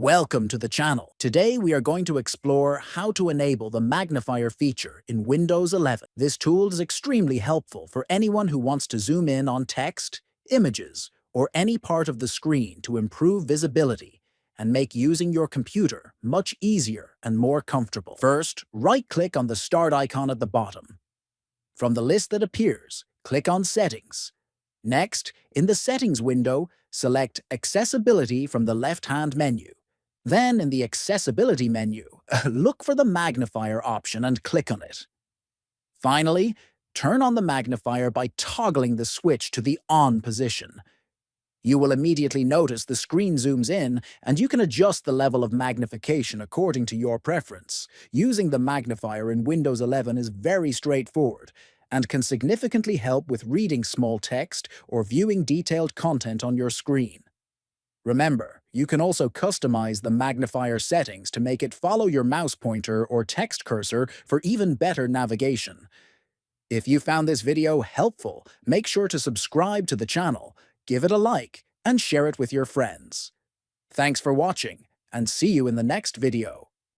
Welcome to the channel. Today we are going to explore how to enable the magnifier feature in Windows 11. This tool is extremely helpful for anyone who wants to zoom in on text, images, or any part of the screen to improve visibility and make using your computer much easier and more comfortable. First, right-click on the Start icon at the bottom. From the list that appears, click on Settings. Next, in the Settings window, select Accessibility from the left-hand menu. Then, in the Accessibility menu, look for the magnifier option and click on it. Finally, turn on the magnifier by toggling the switch to the On position. You will immediately notice the screen zooms in, and you can adjust the level of magnification according to your preference. Using the magnifier in Windows 11 is very straightforward and can significantly help with reading small text or viewing detailed content on your screen. Remember, you can also customize the magnifier settings to make it follow your mouse pointer or text cursor for even better navigation. If you found this video helpful, make sure to subscribe to the channel, give it a like, and share it with your friends. Thanks for watching, and see you in the next video.